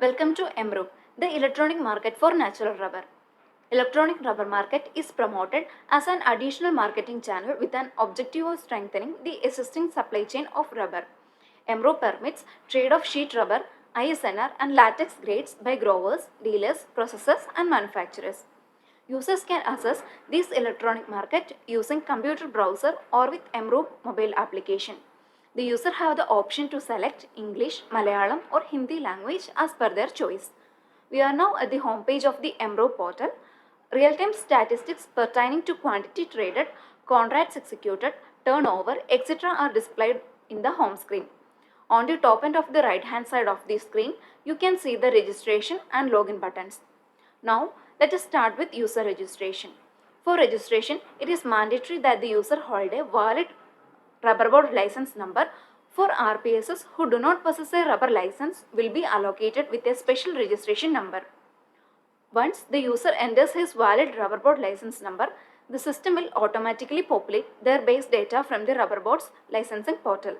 Welcome to EMRUB, the electronic market for natural rubber. Electronic rubber market is promoted as an additional marketing channel with an objective of strengthening the existing supply chain of rubber. EMRUB permits trade of sheet rubber, ISNR and latex grades by growers, dealers, processors and manufacturers. Users can access this electronic market using computer browser or with EMRUB mobile application. The user have the option to select English, Malayalam or Hindi language as per their choice. We are now at the homepage of the EMRUB portal. Real-time statistics pertaining to quantity traded, contracts executed, turnover, etc. are displayed in the home screen. On the top end of the right hand side of the screen, you can see the registration and login buttons. Now, let us start with user registration. For registration, it is mandatory that the user hold a valid rubber board license number. For RPSs who do not possess a rubber license will be allocated with a special registration number. Once the user enters his valid rubber board license number, the system will automatically populate their base data from the rubber board's licensing portal.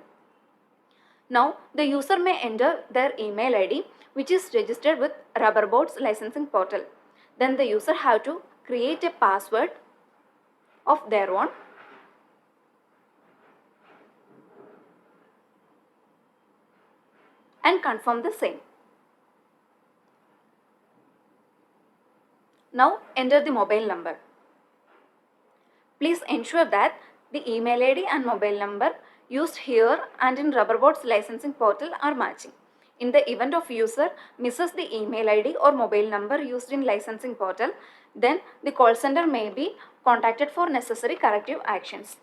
Now, the user may enter their email ID which is registered with rubber board's licensing portal. Then the user have to create a password of their own and confirm the same. Now enter the mobile number. Please ensure that the email ID and mobile number used here and in Rubberboard's licensing portal are matching. In the event of user misses the email ID or mobile number used in licensing portal, then the call center may be contacted for necessary corrective actions.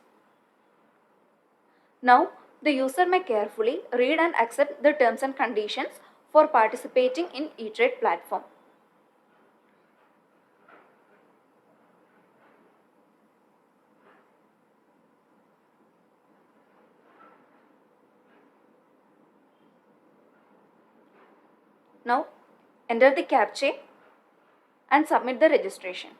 Now, the user may carefully read and accept the terms and conditions for participating in E-Trade platform. Now, enter the CAPTCHA and submit the registration.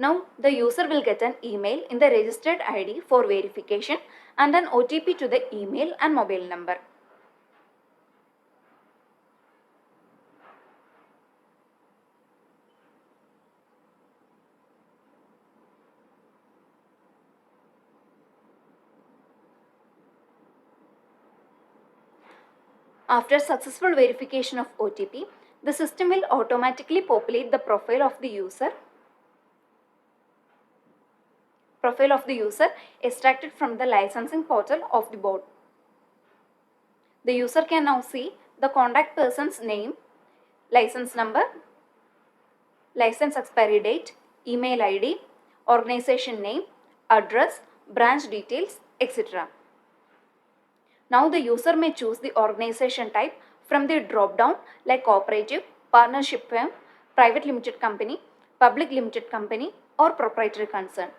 Now, the user will get an email in the registered ID for verification and an OTP to the email and mobile number. After successful verification of OTP, the system will automatically populate the profile of the user extracted from the licensing portal of the board. The user can now see the contact person's name, license number, license expiry date, email ID, organization name, address, branch details, etc. Now the user may choose the organization type from the drop-down like cooperative, partnership firm, private limited company, public limited company or proprietary concern.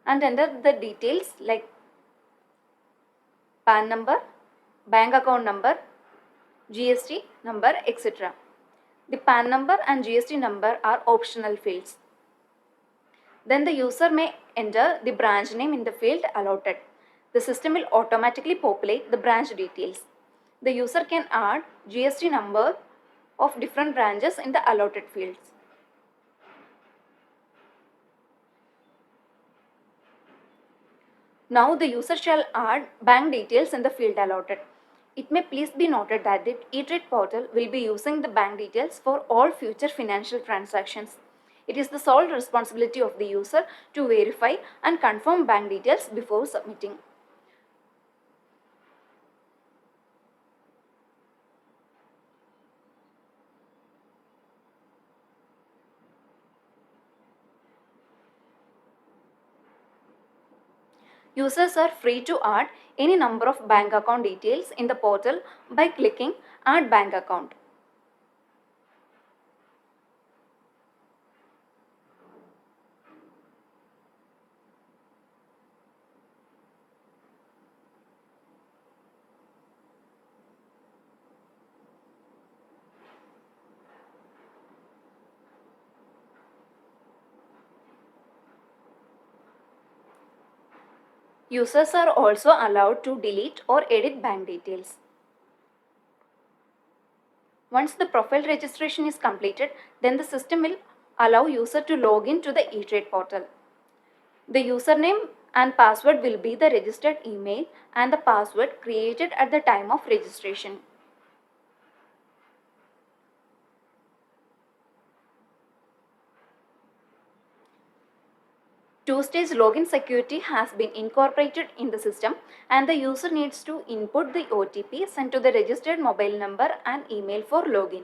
And enter the details like PAN number, bank account number, GST number, etc. The PAN number and GST number are optional fields. Then the user may enter the branch name in the field allotted. The system will automatically populate the branch details. The user can add GST number of different branches in the allotted fields. Now the user shall add bank details in the field allotted. It may please be noted that the E-Trade portal will be using the bank details for all future financial transactions. It is the sole responsibility of the user to verify and confirm bank details before submitting. Users are free to add any number of bank account details in the portal by clicking Add Bank Account. Users are also allowed to delete or edit bank details. Once the profile registration is completed, then the system will allow user to log in to the eTrade portal. The username and password will be the registered email and the password created at the time of registration. Two-stage login security has been incorporated in the system, and the user needs to input the OTP sent to the registered mobile number and email for login.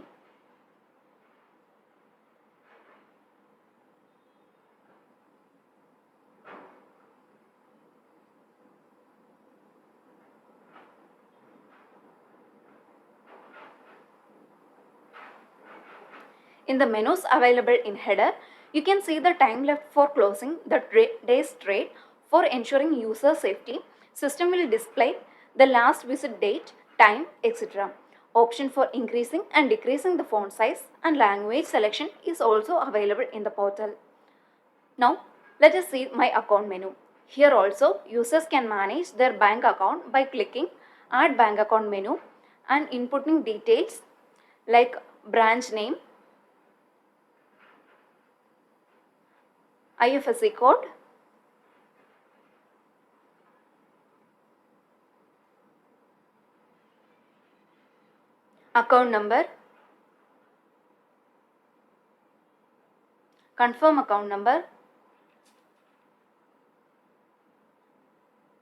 In the menus available in header, you can see the time left for closing the day's trade. For ensuring user safety, system will display the last visit date, time, etc. Option for increasing and decreasing the font size and language selection is also available in the portal. Now, let us see my account menu. Here also, users can manage their bank account by clicking Add Bank Account menu and inputting details like branch name, IFSC code, account number, confirm account number,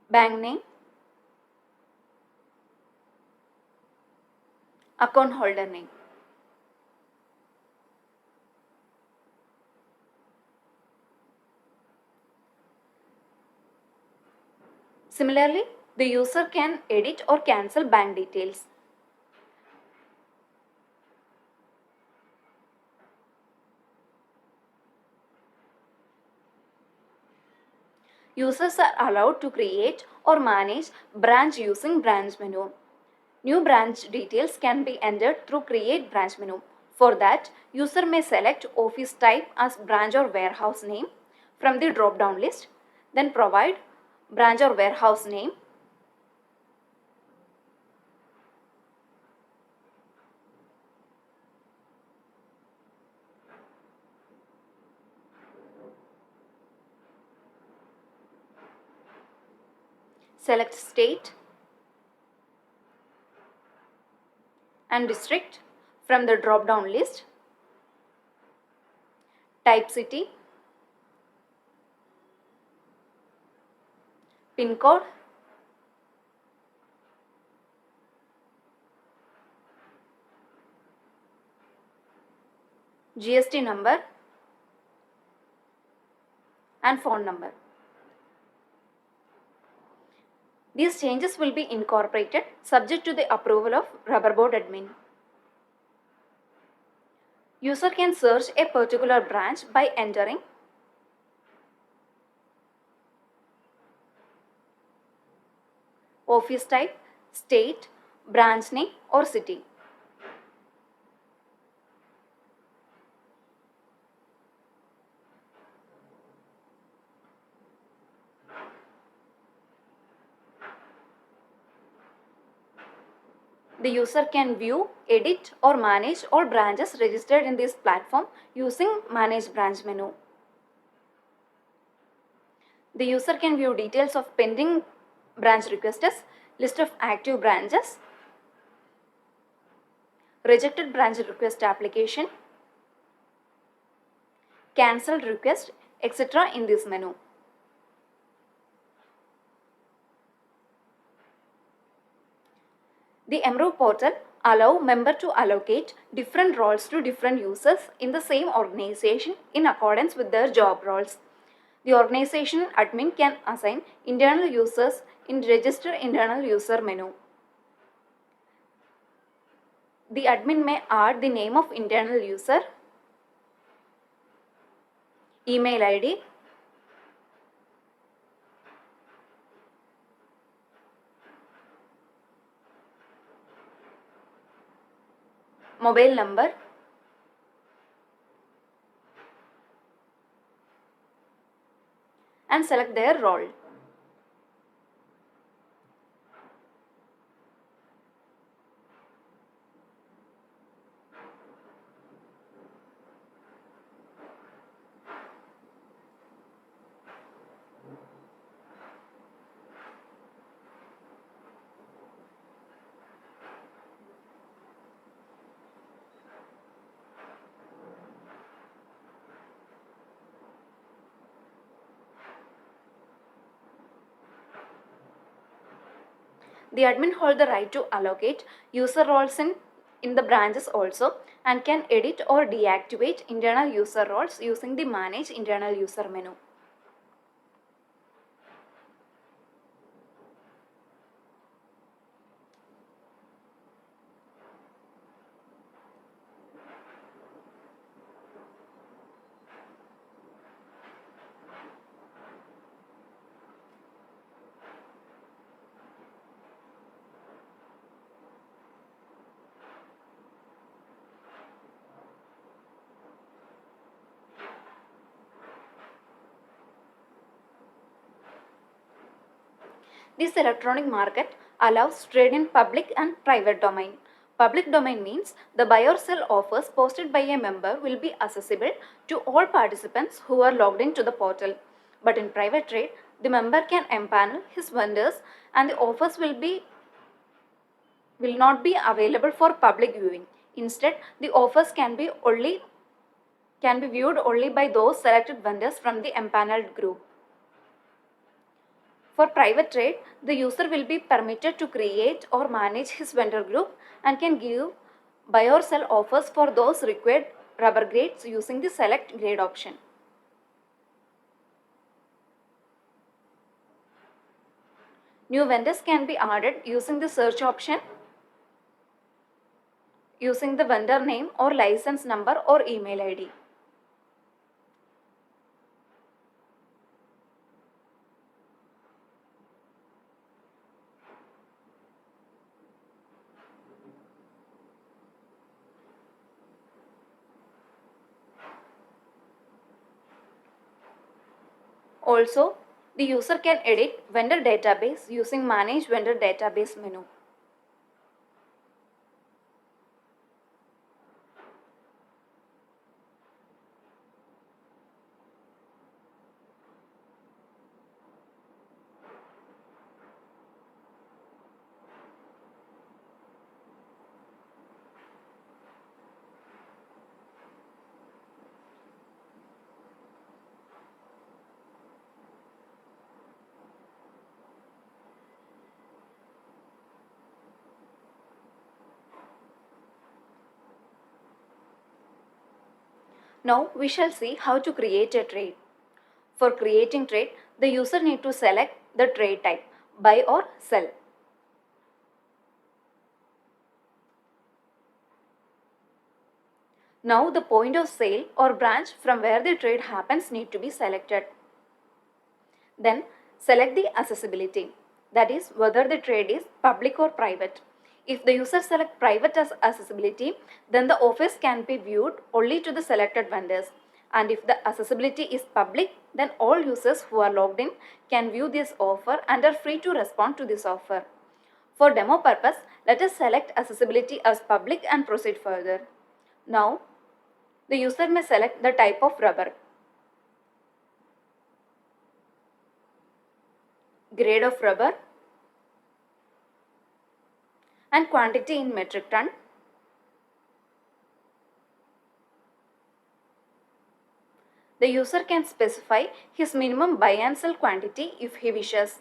bank name, account holder name. Similarly, the user can edit or cancel bank details. Users are allowed to create or manage branch using branch menu. New branch details can be entered through create branch menu. For that, user may select office type as branch or warehouse name from the drop down list, then provide branch or warehouse name, select state and district from the drop down list, type city, pin code, GST number and phone number. These changes will be incorporated subject to the approval of Rubberboard admin. User can search a particular branch by entering office type, state, branch name or city. The user can view, edit or manage all branches registered in this platform using Manage Branch menu. The user can view details of pending branch requests, list of active branches, rejected branch request application, cancelled request, etc. in this menu. The MRO portal allow member to allocate different roles to different users in the same organization in accordance with their job roles. The organization admin can assign internal users in Register Internal User menu. The admin may add the name of internal user, email ID, mobile number, and select their role. The admin hold the right to allocate user roles in the branches also and can edit or deactivate internal user roles using the Manage Internal User menu. This electronic market allows trade in public and private domain. Public domain means the buy or sell offers posted by a member will be accessible to all participants who are logged into the portal. But in private trade, the member can empanel his vendors and the offers will not be available for public viewing. Instead, the offers can be viewed only by those selected vendors from the empaneled group. For private trade, the user will be permitted to create or manage his vendor group and can give buy or sell offers for those required rubber grades using the select grade option. New vendors can be added using the search option, using the vendor name or license number or email ID. Also, the user can edit vendor database using Manage Vendor Database menu. Now we shall see how to create a trade. For creating trade, the user need to select the trade type, buy or sell. Now the point of sale or branch from where the trade happens need to be selected. Then select the accessibility, that is whether the trade is public or private. If the user select private as accessibility, then the offers can be viewed only to the selected vendors. And if the accessibility is public, then all users who are logged in can view this offer and are free to respond to this offer. For demo purpose, let us select accessibility as public and proceed further. Now, the user may select the type of rubber, grade of rubber, and quantity in metric ton. The user can specify his minimum buy and sell quantity if he wishes.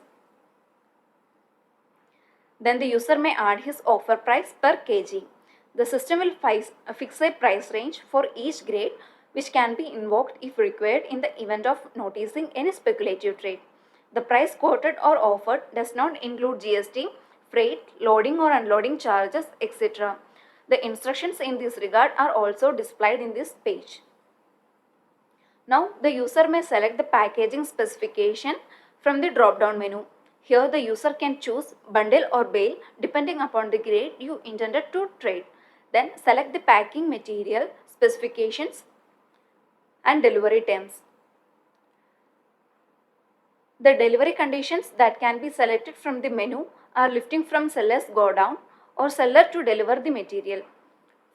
Then the user may add his offer price per kg. The system will fix a price range for each grade which can be invoked if required in the event of noticing any speculative trade. The price quoted or offered does not include GST, freight, loading or unloading charges, etc. The instructions in this regard are also displayed in this page. Now the user may select the packaging specification from the drop-down menu. Here the user can choose bundle or bale depending upon the grade you intended to trade. Then select the packing material, specifications and delivery terms. The delivery conditions that can be selected from the menu are lifting from seller's go down or seller to deliver the material.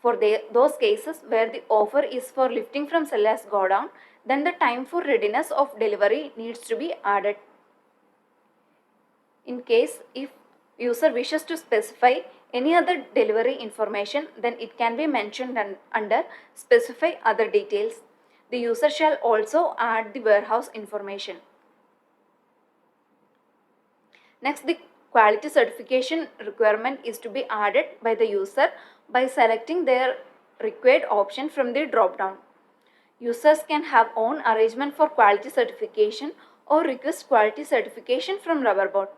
For those cases where the offer is for lifting from seller's go down, then the time for readiness of delivery needs to be added. In case if user wishes to specify any other delivery information, then it can be mentioned under specify other details. The user shall also add the warehouse information. Next, the quality certification requirement is to be added by the user by selecting their required option from the drop-down. Users can have own arrangement for quality certification or request quality certification from Rubberboard.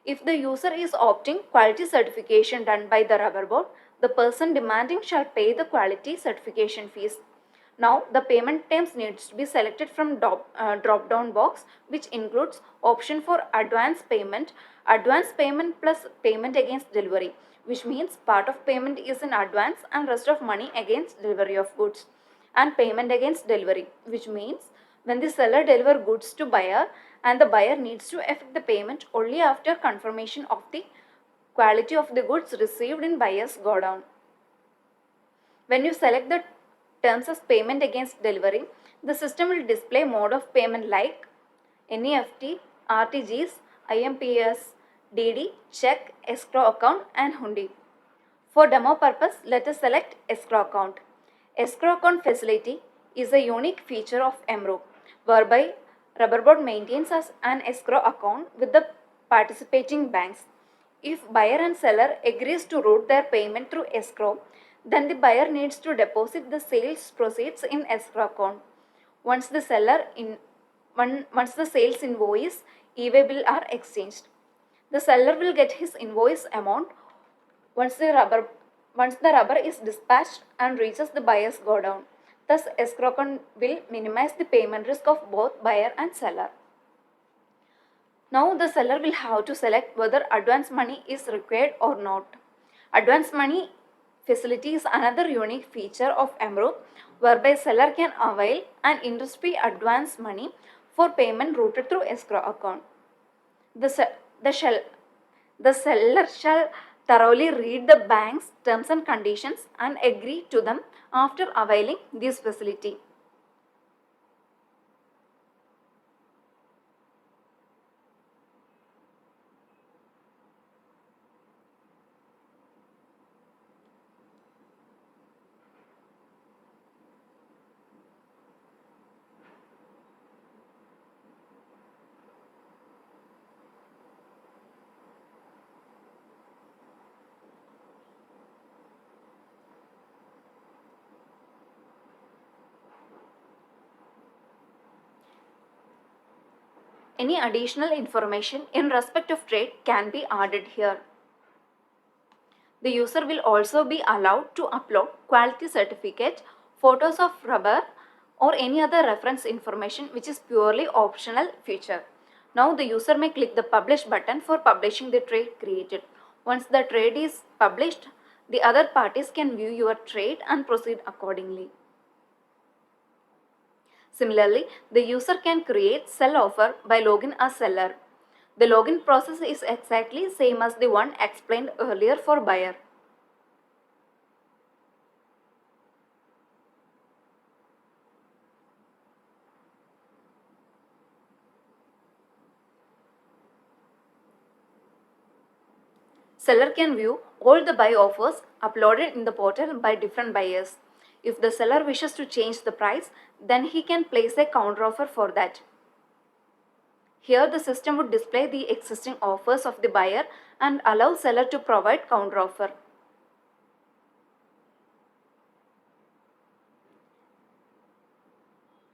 If the user is opting quality certification done by the Rubberboard, the person demanding shall pay the quality certification fees. Now, the payment terms needs to be selected from drop-down box, which includes option for advance payment plus payment against delivery, which means part of payment is in advance and rest of money against delivery of goods, and payment against delivery, which means when the seller deliver goods to buyer and the buyer needs to effect the payment only after confirmation of the quality of the goods received in buyer's godown. When you select the terms as payment against delivery, the system will display mode of payment like NEFT, RTGS, IMPS, DD, check, escrow account and hundi. For demo purpose, let us select escrow account. Escrow account facility is a unique feature of MRO, whereby Rubberboard maintains as an escrow account with the participating banks. If buyer and seller agrees to route their payment through escrow, then the buyer needs to deposit the sales proceeds in escrow account. Once the once the sales invoice, e-way bill are exchanged, the seller will get his invoice amount once the rubber is dispatched and reaches the buyer's godown. Thus, escrow account will minimize the payment risk of both buyer and seller. Now, the seller will have to select whether advance money is required or not. Advance money facility is another unique feature of MRO, whereby seller can avail an interest-free advance money for payment routed through escrow account. The, the, shell, the seller shall thoroughly read the bank's terms and conditions and agree to them after availing this facility. Any additional information in respect of trade can be added here. The user will also be allowed to upload quality certificate, photos of rubber or any other reference information which is purely optional feature. Now the user may click the publish button for publishing the trade created. Once the trade is published, the other parties can view your trade and proceed accordingly. Similarly, the user can create sell offer by login as seller. The login process is exactly same as the one explained earlier for buyer. Seller can view all the buy offers uploaded in the portal by different buyers. If the seller wishes to change the price, then he can place a counteroffer for that. Here the system would display the existing offers of the buyer and allow seller to provide counteroffer.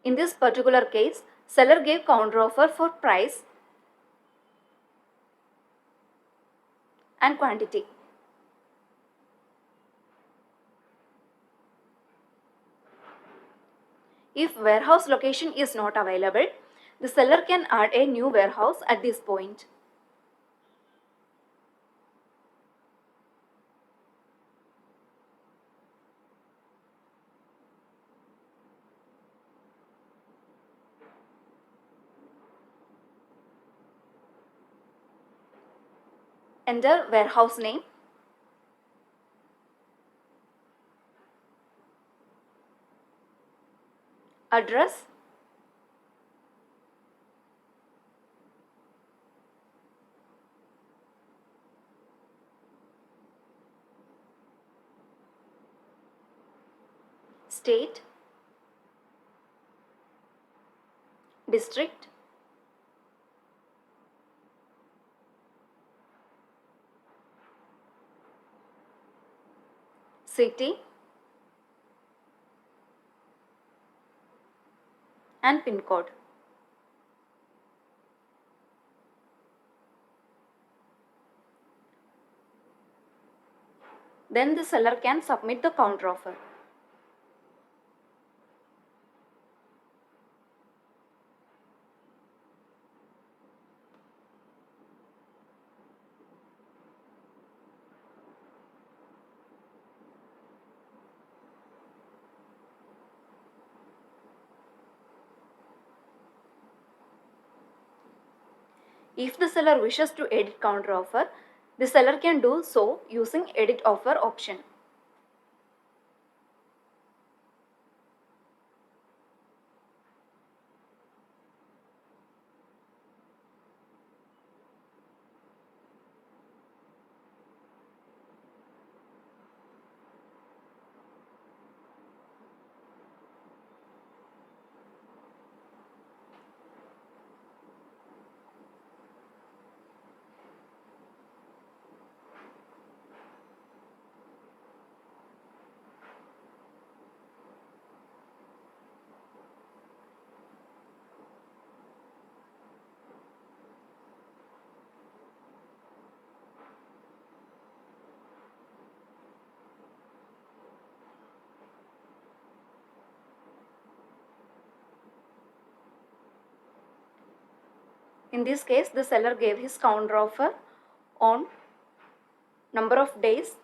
In this particular case, seller gave counteroffer for price and quantity. If warehouse location is not available, the seller can add a new warehouse at this point. Enter warehouse name, address, state, district, city, and PIN code. Then the seller can submit the counteroffer. If the seller wishes to edit counteroffer, the seller can do so using edit offer option. In this case, the seller gave his counteroffer on number of days.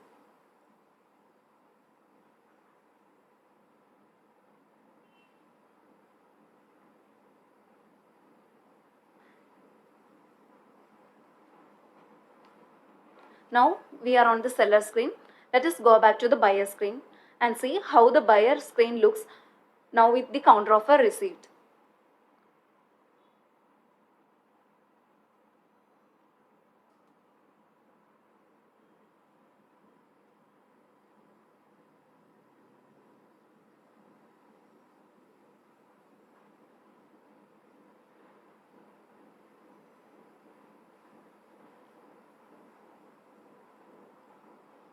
Now we are on the seller screen. Let us go back to the buyer screen and see how the buyer screen looks now with the counteroffer received.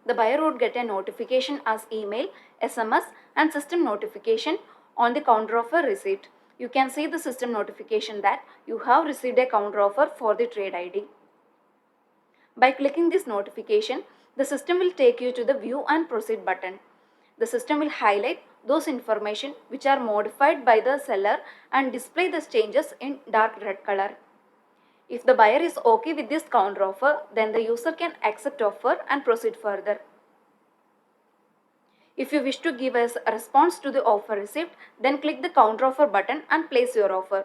The buyer would get a notification as email, SMS, and system notification on the counteroffer receipt. You can see the system notification that you have received a counteroffer for the trade ID. By clicking this notification, the system will take you to the View and Proceed button. The system will highlight those information which are modified by the seller and display the changes in dark red color. If the buyer is okay with this counteroffer, then the user can accept offer and proceed further. If you wish to give us a response to the offer received, then click the counteroffer button and place your offer.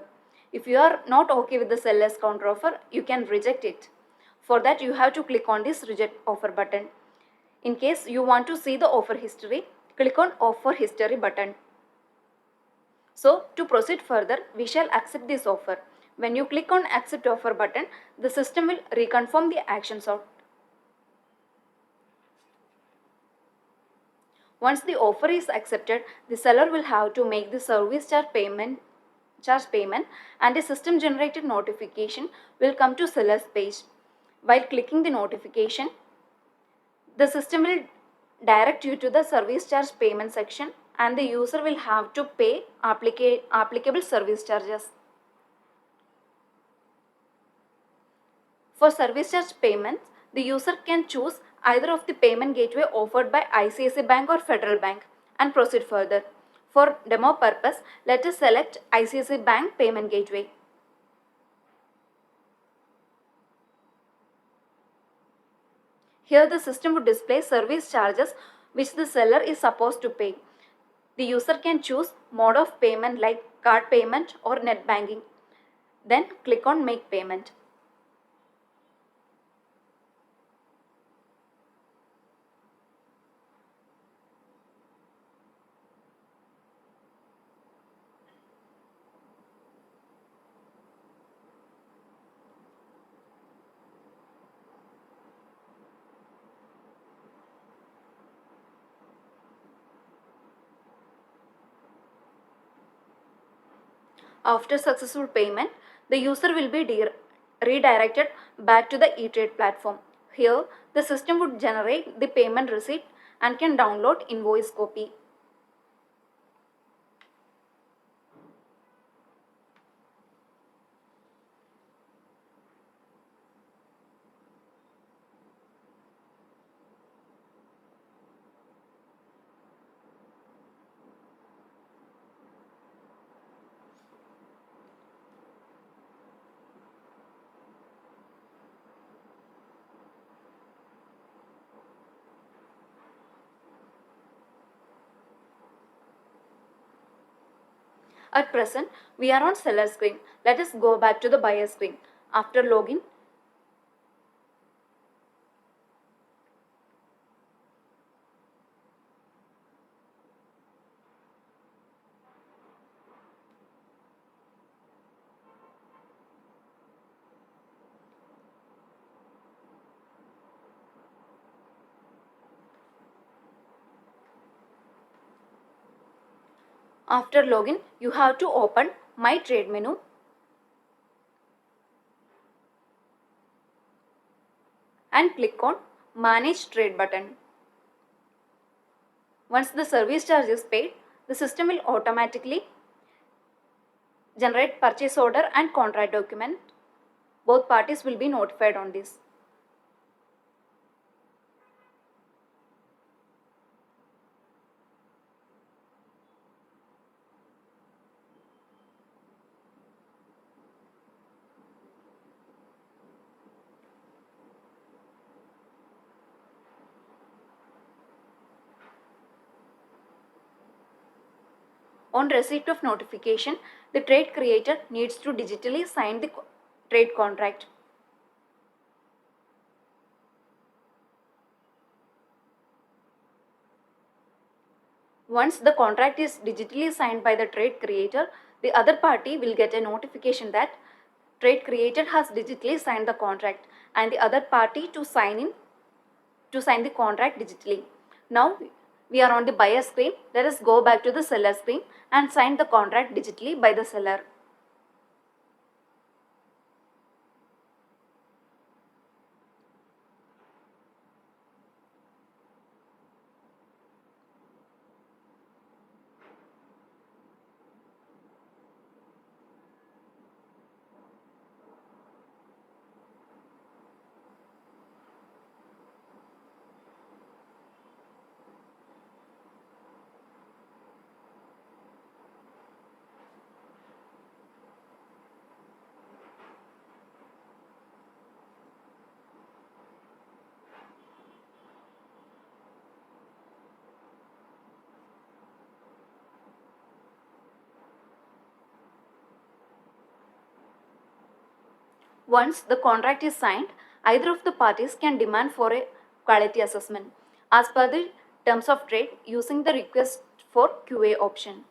If you are not okay with the seller's counteroffer, you can reject it. For that, you have to click on this reject offer button. In case you want to see the offer history, click on offer history button. So to proceed further, we shall accept this offer. When you click on accept offer button, the system will reconfirm the action sort. Once the offer is accepted, the seller will have to make the service charge payment and a system generated notification will come to seller's page. While clicking the notification, the system will direct you to the service charge payment section and the user will have to pay applicable service charges. For service charge payments, the user can choose either of the payment gateway offered by ICICI Bank or Federal Bank and proceed further. For demo purpose, let us select ICICI Bank payment gateway. Here the system would display service charges which the seller is supposed to pay. The user can choose mode of payment like card payment or net banking. Then click on make payment. After successful payment, the user will be redirected back to the eTrade platform. Here, the system would generate the payment receipt and can download invoice copy. At present, we are on seller screen. Let us go back to the buyer screen. After login, you have to open My Trade menu and click on Manage Trade button. Once the service charge is paid, the system will automatically generate purchase order and contract document. Both parties will be notified on this. On receipt of notification, the trade creator needs to digitally sign the trade contract. Once the contract is digitally signed by the trade creator, the other party will get a notification that trade creator has digitally signed the contract and the other party to sign the contract digitally. Now we are on the buyer screen. Let us go back to the seller screen and sign the contract digitally by the seller. Once the contract is signed, either of the parties can demand for a quality assessment as per the terms of trade using the request for QA option.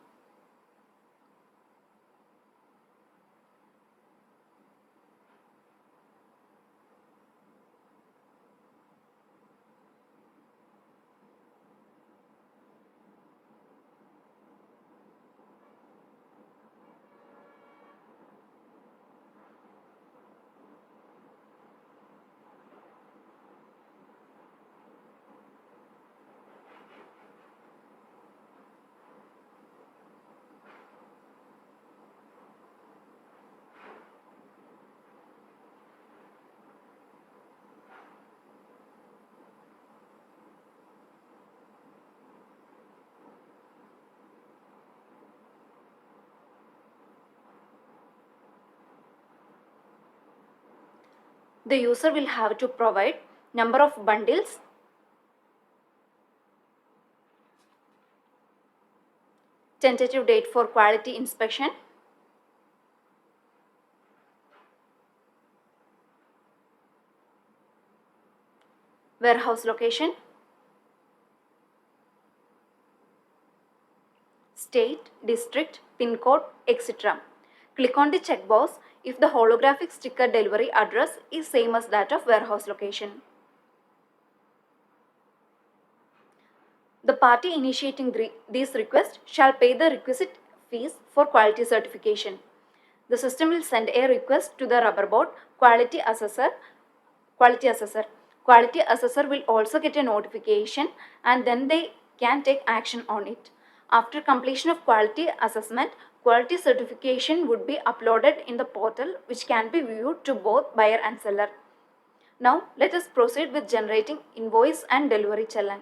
The user will have to provide number of bundles, tentative date for quality inspection, warehouse location, state, district, pin code, etc. Click on the checkbox if the holographic sticker delivery address is same as that of warehouse location. The party initiating these requests shall pay the requisite fees for quality certification. The system will send a request to the rubber board quality assessor. Quality assessor will also get a notification and then they can take action on it. After completion of quality assessment, quality certification would be uploaded in the portal which can be viewed to both buyer and seller. Now let us proceed with generating invoice and delivery challan.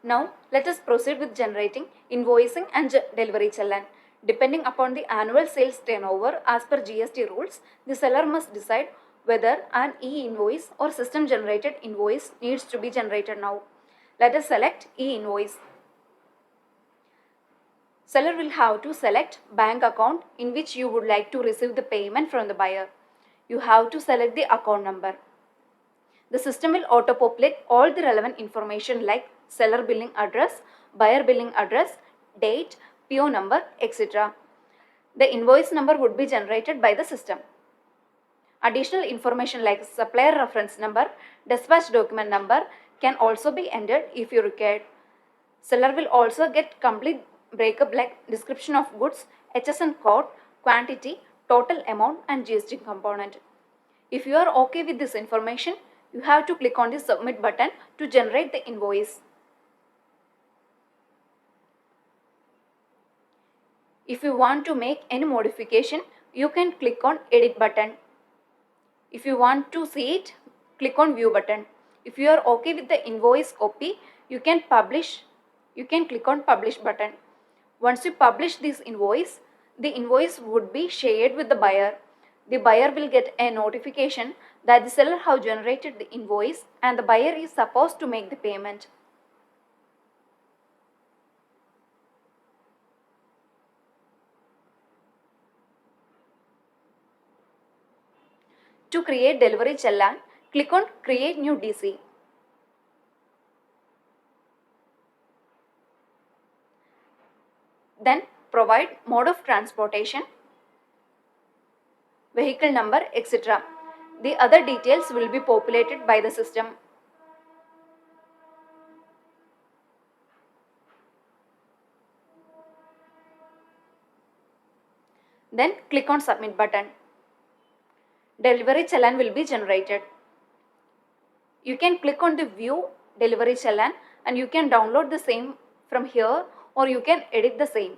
Now let us proceed with generating invoicing and delivery challan. Depending upon the annual sales turnover as per GST rules, the seller must decide whether an e-invoice or system generated invoice needs to be generated now. Let us select e-invoice. Seller will have to select bank account in which you would like to receive the payment from the buyer. You have to select the account number. The system will auto-populate all the relevant information like seller billing address, buyer billing address, date, PO number, etc. The invoice number would be generated by the system. Additional information like supplier reference number, dispatch document number can also be entered if you require. Seller will also get complete breakup like description of goods, HSN code, quantity, total amount and GST component. If you are okay with this information, you have to click on the submit button to generate the invoice. If you want to make any modification, you can click on edit button. If you want to see it, click on view button. If you are okay with the invoice copy, you can click on publish button. Once you publish this invoice, the invoice would be shared with the buyer. The buyer will get a notification that the seller have generated the invoice and the buyer is supposed to make the payment. To create delivery challan, click on create new DC. Then provide mode of transportation, vehicle number, etc. The other details will be populated by the system. Then click on submit button. Delivery challan will be generated. You can click on the view delivery challan and you can download the same from here or you can edit the same.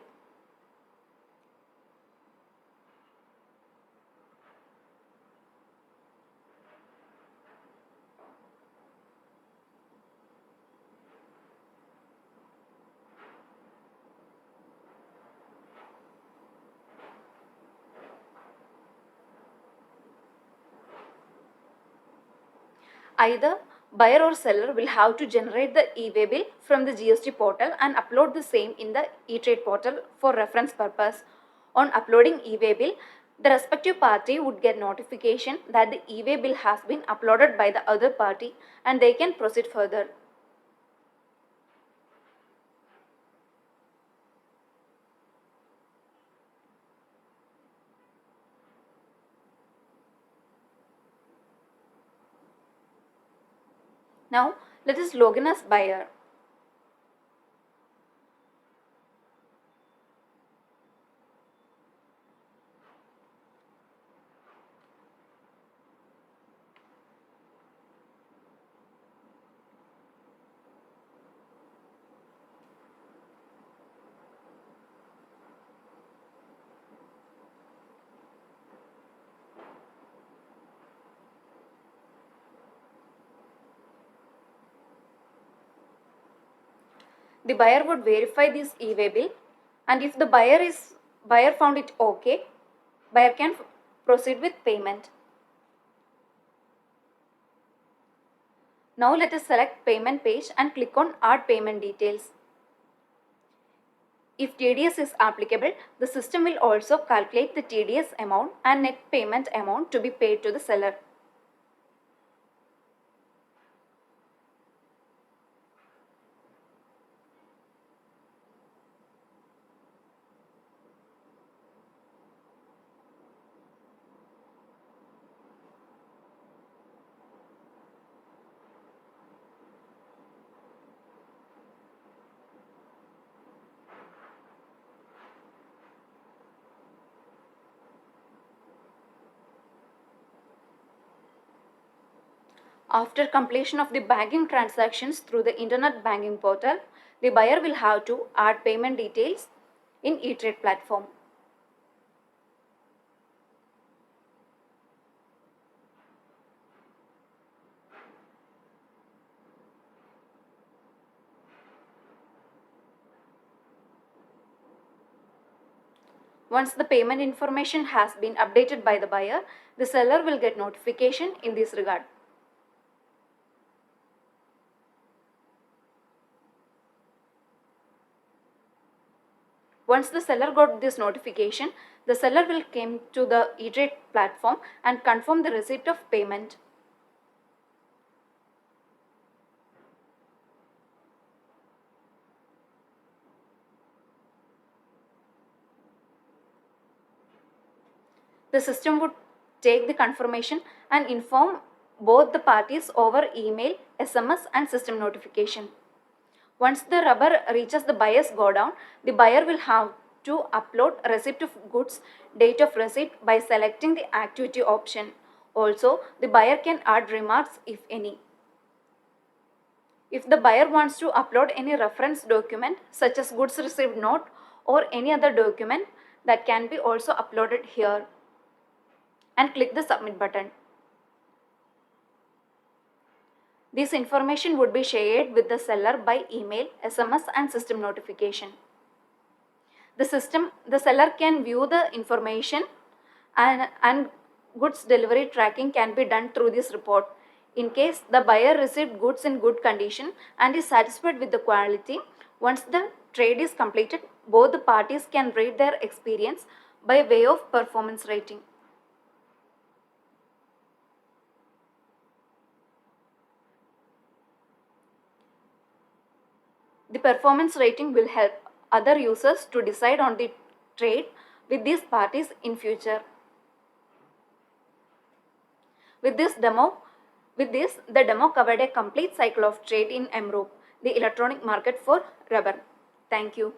Either buyer or seller will have to generate the e-way bill from the GST portal and upload the same in the e-trade portal for reference purpose. On uploading e-way bill, the respective party would get notification that the e-way bill has been uploaded by the other party and they can proceed further. Now let us log in as buyer. The buyer would verify this e-way bill, and if the buyer found it okay, buyer can proceed with payment. Now let us select payment page and click on add payment details. If TDS is applicable, the system will also calculate the TDS amount and net payment amount to be paid to the seller. After completion of the banking transactions through the internet banking portal, the buyer will have to add payment details in eTrade platform. Once the payment information has been updated by the buyer, the seller will get notification in this regard. Once the seller got this notification, the seller will come to the eTrade platform and confirm the receipt of payment. The system would take the confirmation and inform both the parties over email, SMS and system notification. Once the rubber reaches the buyer's godown, the buyer will have to upload receipt of goods, date of receipt by selecting the activity option. Also, the buyer can add remarks if any. If the buyer wants to upload any reference document such as goods received note or any other document, that can be also uploaded here, and click the submit button. This information would be shared with the seller by email, SMS and system notification. The seller can view the information and goods delivery tracking can be done through this report. In case the buyer received goods in good condition and is satisfied with the quality, once the trade is completed, both the parties can rate their experience by way of performance rating. The performance rating will help other users to decide on the trade with these parties in future. With this, the demo covered a complete cycle of trade in MROP, the electronic market for rubber. Thank you.